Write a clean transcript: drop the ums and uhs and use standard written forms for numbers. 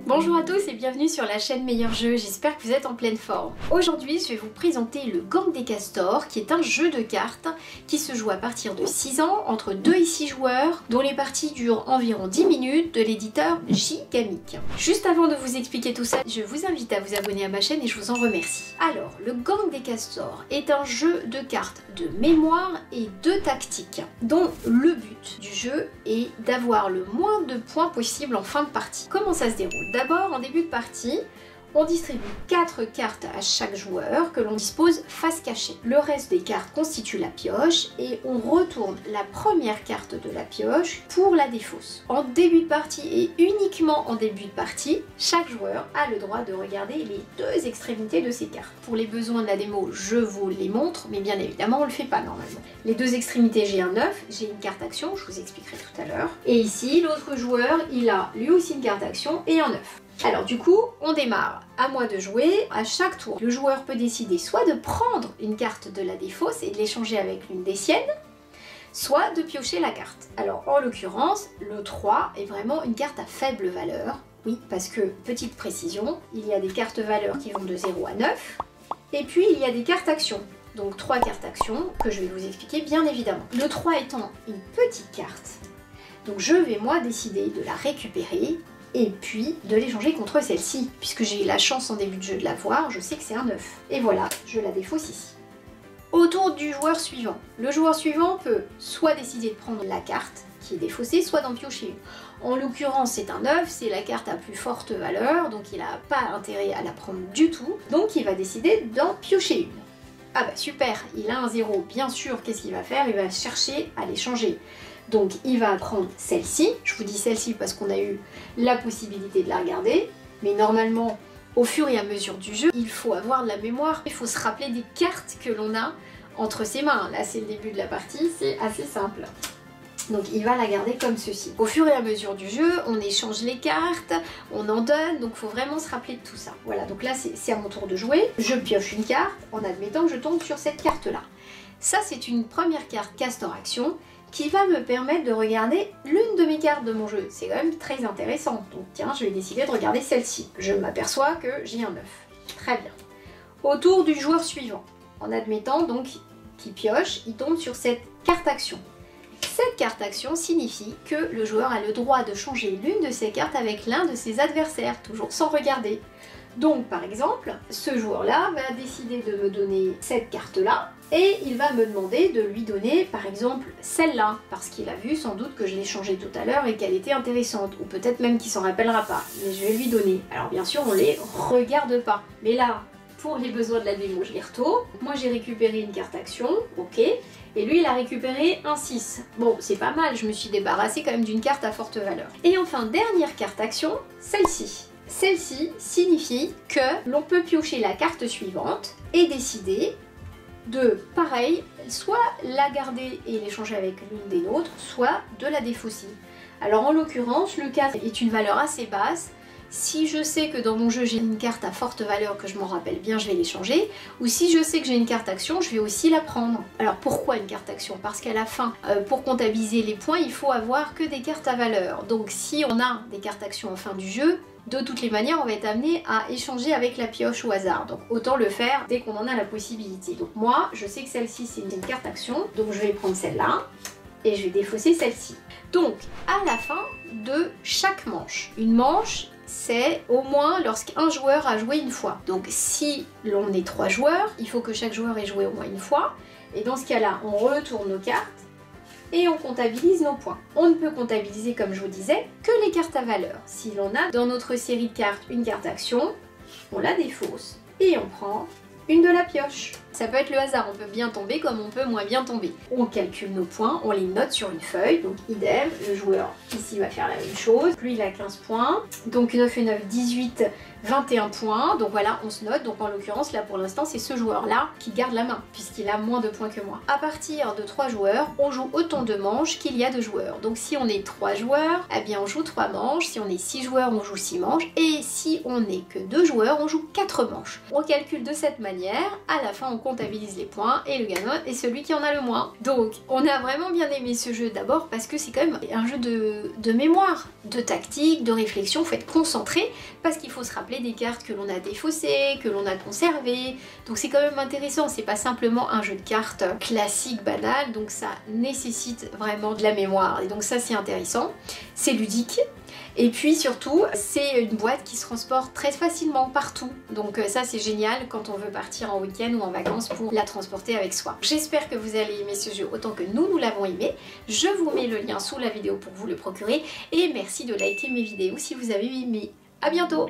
Bonjour à tous et bienvenue sur la chaîne Meilleur Jeu, j'espère que vous êtes en pleine forme. Aujourd'hui, je vais vous présenter le Gang des Castors, qui est un jeu de cartes qui se joue à partir de 6 ans, entre 2 et 6 joueurs, dont les parties durent environ 10 minutes, de l'éditeur Gigamic. Juste avant de vous expliquer tout ça, je vous invite à vous abonner à ma chaîne et je vous en remercie. Alors, le Gang des Castors est un jeu de cartes de mémoire et de tactique, dont le but du jeu est d'avoir le moins de points possible en fin de partie. Comment ça se déroule? D'abord, en début de partie, on distribue 4 cartes à chaque joueur que l'on dispose face cachée. Le reste des cartes constitue la pioche et on retourne la première carte de la pioche pour la défausse. En début de partie et uniquement en début de partie, chaque joueur a le droit de regarder les deux extrémités de ses cartes. Pour les besoins de la démo, je vous les montre, mais bien évidemment on ne le fait pas normalement. Les deux extrémités, j'ai un 9, j'ai une carte action, je vous expliquerai tout à l'heure. Et ici, l'autre joueur, il a lui aussi une carte action et un 9. Alors du coup, on démarre. À moi de jouer. À chaque tour, le joueur peut décider soit de prendre une carte de la défausse et de l'échanger avec l'une des siennes, soit de piocher la carte. Alors en l'occurrence, le 3 est vraiment une carte à faible valeur. Oui, parce que, petite précision, il y a des cartes valeurs qui vont de 0 à 9, et puis il y a des cartes actions. Donc 3 cartes actions que je vais vous expliquer bien évidemment. Le 3 étant une petite carte, donc je vais moi décider de la récupérer et puis de l'échanger contre celle-ci. Puisque j'ai eu la chance en début de jeu de la voir, je sais que c'est un 9. Et voilà, je la défausse ici. Au tour du joueur suivant. Le joueur suivant peut soit décider de prendre la carte qui est défaussée, soit d'en piocher une. En l'occurrence, c'est un 9, c'est la carte à plus forte valeur, donc il n'a pas intérêt à la prendre du tout. Donc il va décider d'en piocher une. Ah bah super, il a un 0, bien sûr, qu'est-ce qu'il va faire? Il va chercher à l'échanger. Donc il va prendre celle-ci, je vous dis celle-ci parce qu'on a eu la possibilité de la regarder, mais normalement, au fur et à mesure du jeu, il faut avoir de la mémoire, il faut se rappeler des cartes que l'on a entre ses mains. Là c'est le début de la partie, c'est assez simple. Donc il va la garder comme ceci. Au fur et à mesure du jeu, on échange les cartes, on en donne, donc il faut vraiment se rappeler de tout ça. Voilà, donc là c'est à mon tour de jouer, je pioche une carte en admettant que je tombe sur cette carte-là. Ça c'est une première carte Castor Action, qui va me permettre de regarder l'une de mes cartes de mon jeu. C'est quand même très intéressant. Donc tiens, je vais décider de regarder celle-ci. Je m'aperçois que j'ai un 9. Très bien. Au tour du joueur suivant, en admettant donc qu'il pioche, il tombe sur cette carte action. Cette carte action signifie que le joueur a le droit de changer l'une de ses cartes avec l'un de ses adversaires, toujours sans regarder. Donc par exemple, ce joueur-là va décider de me donner cette carte-là, et il va me demander de lui donner par exemple celle-là, parce qu'il a vu sans doute que je l'ai changée tout à l'heure et qu'elle était intéressante, ou peut-être même qu'il s'en rappellera pas, mais je vais lui donner. Alors bien sûr on les regarde pas, mais là, pour les besoins de la démo, je les retourne. Moi j'ai récupéré une carte action, ok, et lui il a récupéré un 6. Bon, c'est pas mal, je me suis débarrassée quand même d'une carte à forte valeur. Et enfin, dernière carte action, celle-ci. Celle-ci signifie que l'on peut piocher la carte suivante et décider de, pareil, soit la garder et l'échanger avec l'une des nôtres, soit de la défausser. Alors en l'occurrence, le 4 est une valeur assez basse. Si je sais que dans mon jeu j'ai une carte à forte valeur, que je m'en rappelle bien, je vais l'échanger. Ou si je sais que j'ai une carte action, je vais aussi la prendre. Alors pourquoi une carte action? Parce qu'à la fin, pour comptabiliser les points, il faut avoir que des cartes à valeur. Donc si on a des cartes action en fin du jeu, de toutes les manières, on va être amené à échanger avec la pioche au hasard. Donc autant le faire dès qu'on en a la possibilité. Donc moi, je sais que celle-ci, c'est une carte action. Donc je vais prendre celle-là et je vais défausser celle-ci. Donc, à la fin de chaque manche, une manche, c'est au moins lorsqu'un joueur a joué une fois. Donc si l'on est 3 joueurs, il faut que chaque joueur ait joué au moins une fois. Et dans ce cas-là, on retourne nos cartes et on comptabilise nos points. On ne peut comptabiliser, comme je vous disais, que les cartes à valeur. Si l'on a dans notre série de cartes une carte action, on la défausse et on prend une de la pioche. Ça peut être le hasard, on peut bien tomber comme on peut moins bien tomber. On calcule nos points, on les note sur une feuille, donc idem, le joueur ici va faire la même chose. Lui il a 15 points, donc 9 et 9, 18, 21 points, donc voilà, on se note. Donc en l'occurrence, là pour l'instant, c'est ce joueur-là qui garde la main, puisqu'il a moins de points que moi. À partir de 3 joueurs, on joue autant de manches qu'il y a de joueurs. Donc si on est 3 joueurs, eh bien on joue 3 manches, si on est 6 joueurs, on joue 6 manches, et si on n'est que 2 joueurs, on joue 4 manches. On calcule de cette manière manière, à la fin on comptabilise les points et le gagnant est celui qui en a le moins. Donc on a vraiment bien aimé ce jeu, d'abord parce que c'est quand même un jeu de mémoire, de tactique, de réflexion, faut être concentré parce qu'il faut se rappeler des cartes que l'on a défaussées, que l'on a conservées, donc c'est quand même intéressant, c'est pas simplement un jeu de cartes classique, banal, donc ça nécessite vraiment de la mémoire et donc ça c'est intéressant, c'est ludique. Et puis surtout, c'est une boîte qui se transporte très facilement partout. Donc ça c'est génial quand on veut partir en week-end ou en vacances pour la transporter avec soi. J'espère que vous allez aimer ce jeu autant que nous l'avons aimé. Je vous mets le lien sous la vidéo pour vous le procurer. Et merci de liker mes vidéos si vous avez aimé. À bientôt!